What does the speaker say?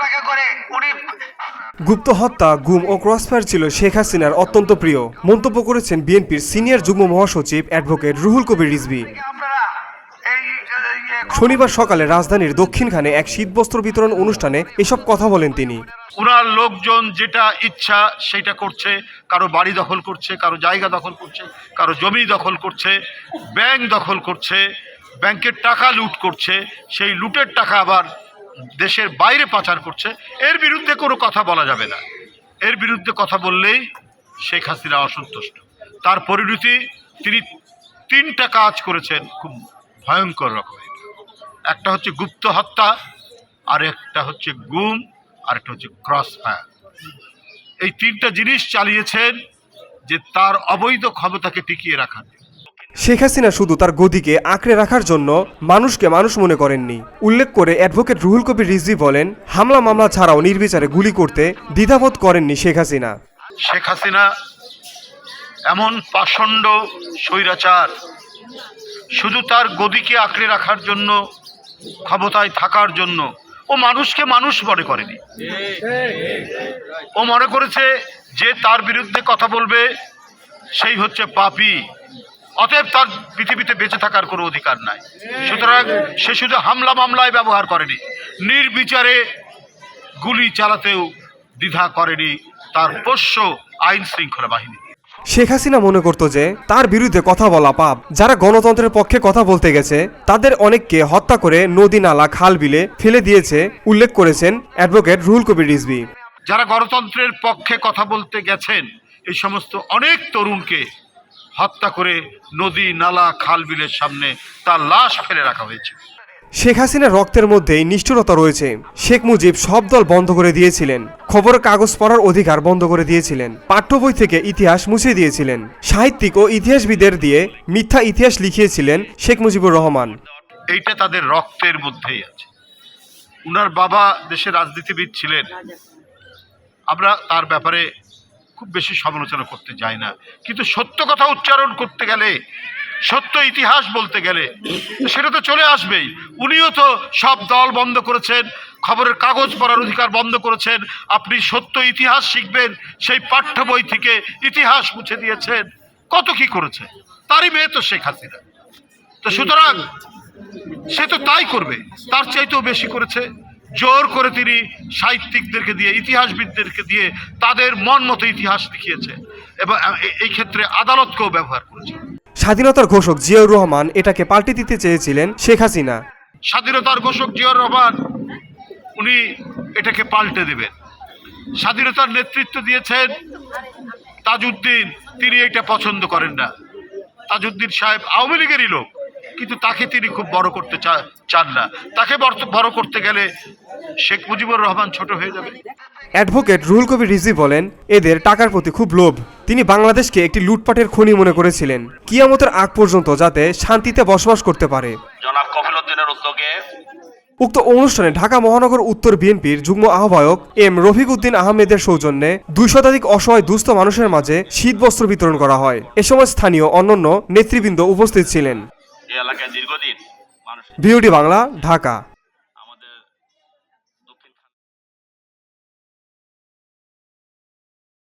টাকা করে উনি। গুপ্ত হত্যা, গুম ও ক্রসফায়ার ছিল শেখ হাসিনার অত্যন্ত প্রিয়, মন্তব্য করেছেন বিএনপির সিনিয়র যুগ্ম মহাসচিব অ্যাডভোকেট রুহুল কবির রিজভী। আপনারা এই শনিবার সকালে রাজধানীর দক্ষিণখানে এক শীতবস্ত্র বিতরণ অনুষ্ঠানে এসব কথা বলেন তিনি। উনার লোকজন যেটা ইচ্ছা সেটা করছে, কারো বাড়ি দখল করছে, কারো জায়গা দখল করছে, কারো জমি দখল করছে, ব্যাংক দখল করছে, ব্যাংকের টাকা লুট করছে, সেই লুটের টাকা আবার দেশের বাইরে পাচার করছে। এর বিরুদ্ধে কোনো কথা বলা যাবে না। এর বিরুদ্ধে কথা বললেই শেখ হাসিনা অসন্তুষ্ট। তার পরিণতি তিনি 3টা কাজ করেছেন খুব ভয়ঙ্কর রকমের। একটা হচ্ছে গুপ্ত হত্যা, আর একটা হচ্ছে গুম, আর একটা হচ্ছে ক্রস ফায়ার। এই 3টা জিনিস চালিয়েছেন যে তার অবৈধ ক্ষমতাকে টিকিয়ে রাখার। শেখ হাসিনা শুধু তার গদিকে আঁকড়ে রাখার জন্য মানুষকে মানুষ মনে করেননি। উল্লেখ করে অ্যাডভোকেট রুহুল কবির রিজভী বলেন, হামলা মামলা ছাড়াও নির্বিচারে গুলি করতে দ্বিধাবোধ করেননি শেখ হাসিনা। শেখ হাসিনা এমন পাষণ্ড স্বৈরাচার, শুধু তার গদিকে আঁকড়ে রাখার জন্য, ক্ষমতায় থাকার জন্য ও মানুষকে মানুষ মনে করেনি। ও মনে করেছে যে তার বিরুদ্ধে কথা বলবে সেই হচ্ছে পাপী, অতএব তার পৃথিবীতে বেঁচে থাকার কোনো অধিকার নাই। সুতরাং সে শুধু হামলা মামলায় ব্যবহার করেনি, নির্বিচারে গুলি চালাতেও দ্বিধা করেনি তার পোষ্য আইন শৃঙ্খলা বাহিনী। শেখ হাসিনা মনে করত যে তার বিরুদ্ধে কথা বলা পাপ। যারা গণতন্ত্রের পক্ষে কথা বলতে গেছে তাদের অনেককে হত্যা করে নদী নালা খাল বিলে ফেলে দিয়েছে, উল্লেখ করেছেন অ্যাডভোকেট রুহুল কবির রিজভী। যারা গণতন্ত্রের পক্ষে কথা বলতে গেছেন এই সমস্ত অনেক তরুণকে হত্যা করে নদী নালা খাল বিলের সামনে তার লাশ ফেলে রাখা হয়েছে। শেখ হাসিনার রক্তের মধ্যেই নিষ্ঠুরতা রয়েছে। শেখ মুজিব সব দল বন্ধ করে দিয়েছিলেন, খবরের কাগজ পড়ার অধিকার বন্ধ করে দিয়েছিলেন, পাঠ্য বই থেকে ইতিহাস মুছে দিয়েছিলেন, সাহিত্যিক ও ইতিহাসবিদদের দিয়ে মিথ্যা ইতিহাস লিখিয়েছিলেন শেখ মুজিবুর রহমান। এইটা তাদের রক্তের মধ্যেই আছে। উনার বাবা দেশের রাজনীতিবিদ ছিলেন, আমরা তার ব্যাপারে খুব বেশি সমালোচনা করতে যাই না, কিন্তু সত্য কথা উচ্চারণ করতে গেলে, সত্য ইতিহাস বলতে গেলে সেটা তো চলে আসবেই। উনিও তো সব দল বন্ধ করেছেন, খবরের কাগজ পড়ার অধিকার বন্ধ করেছেন। আপনি সত্য ইতিহাস শিখবেন, সেই পাঠ্য বই থেকে ইতিহাস মুছে দিয়েছেন, কত কি করেছে। তারই মেয়ে তো শেখ হাসিনা। তো সুতরাং সে তো তাই করবে, তার চাইতেও বেশি করেছে। জোর করে তিনি সাহিত্যিকদেরকে দিয়ে, ইতিহাসবিদদেরকে দিয়ে তাদের মন মতো ইতিহাস লিখিয়েছে এবং এই ক্ষেত্রে আদালতকেও ব্যবহার করেছে। স্বাধীনতার ঘোষক জিয়াউর রহমান এটাকে পাল্টে দিতে চেয়েছিলেন শেখ হাসিনা। স্বাধীনতার ঘোষক জিয়াউর রহমান উনি এটাকে পাল্টে দেবেন। স্বাধীনতার নেতৃত্ব দিয়েছেন তাজউদ্দিন, তিনি এটা পছন্দ করেন না। তাজউদ্দিন সাহেব আওয়ামী লীগেরই লোক, কিন্তু তাকে তিনি খুব বড় করতে চান না। তাকে বড় করতে গেলে শেখ মুজিবুর রহমান ছোট হয়ে যাবে। অ্যাডভোকেট রুহুল কবির রিজভী বলেন, এদের টাকার প্রতি খুব লোভ। তিনি বাংলাদেশকে একটি লুটপাটের খনি মনে করেছিলেন, কিয়ামতের আগ পর্যন্ত যাতে শান্তিতে বসবাস করতে পারে। জনাব কফিলউদ্দিনের উদ্যোগে উক্ত অনুষ্ঠানে ঢাকা মহানগর উত্তর বিএনপির যুগ্ম আহ্বায়ক এম রফিক উদ্দিন আহমেদের সৌজন্যে 2 শতাধিক অসহায় দুস্থ মানুষের মাঝে শীতবস্ত্র বিতরণ করা হয়। এ সময় স্থানীয় অন্যান্য নেতৃবৃন্দ উপস্থিত ছিলেন। এই এলাকায় দীর্ঘদিন ভিওডি বাংলা, ঢাকা।